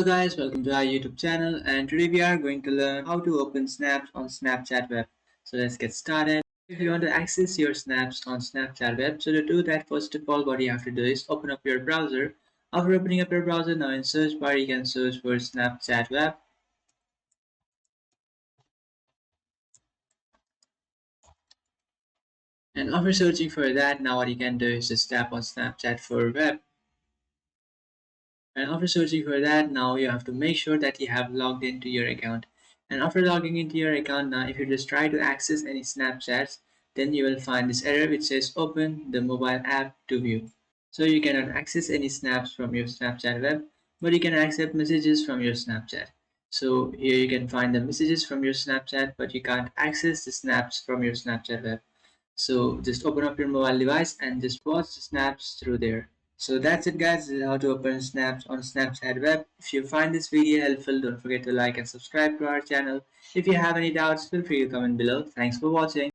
Hello guys, welcome to our YouTube channel, and today we are going to learn how to open snaps on Snapchat web. So let's get started. If you want to access your snaps on Snapchat web, so to do that, first of all what you have to do is open up your browser. After opening up your browser, now in search bar you can search for Snapchat web. And after searching for that, now what you can do is just tap on Snapchat for web. And after searching for that, now you have to make sure that you have logged into your account. And after logging into your account, now if you just try to access any Snapchats, then you will find this error which says open the mobile app to view. So you cannot access any snaps from your Snapchat web, but you can accept messages from your Snapchat. So here you can find the messages from your Snapchat, but you can't access the snaps from your Snapchat web. So just open up your mobile device and just watch the snaps through there. So that's it guys, this is how to open snaps on Snapchat web. If you find this video helpful, don't forget to like and subscribe to our channel. If you have any doubts, feel free to comment below. Thanks for watching.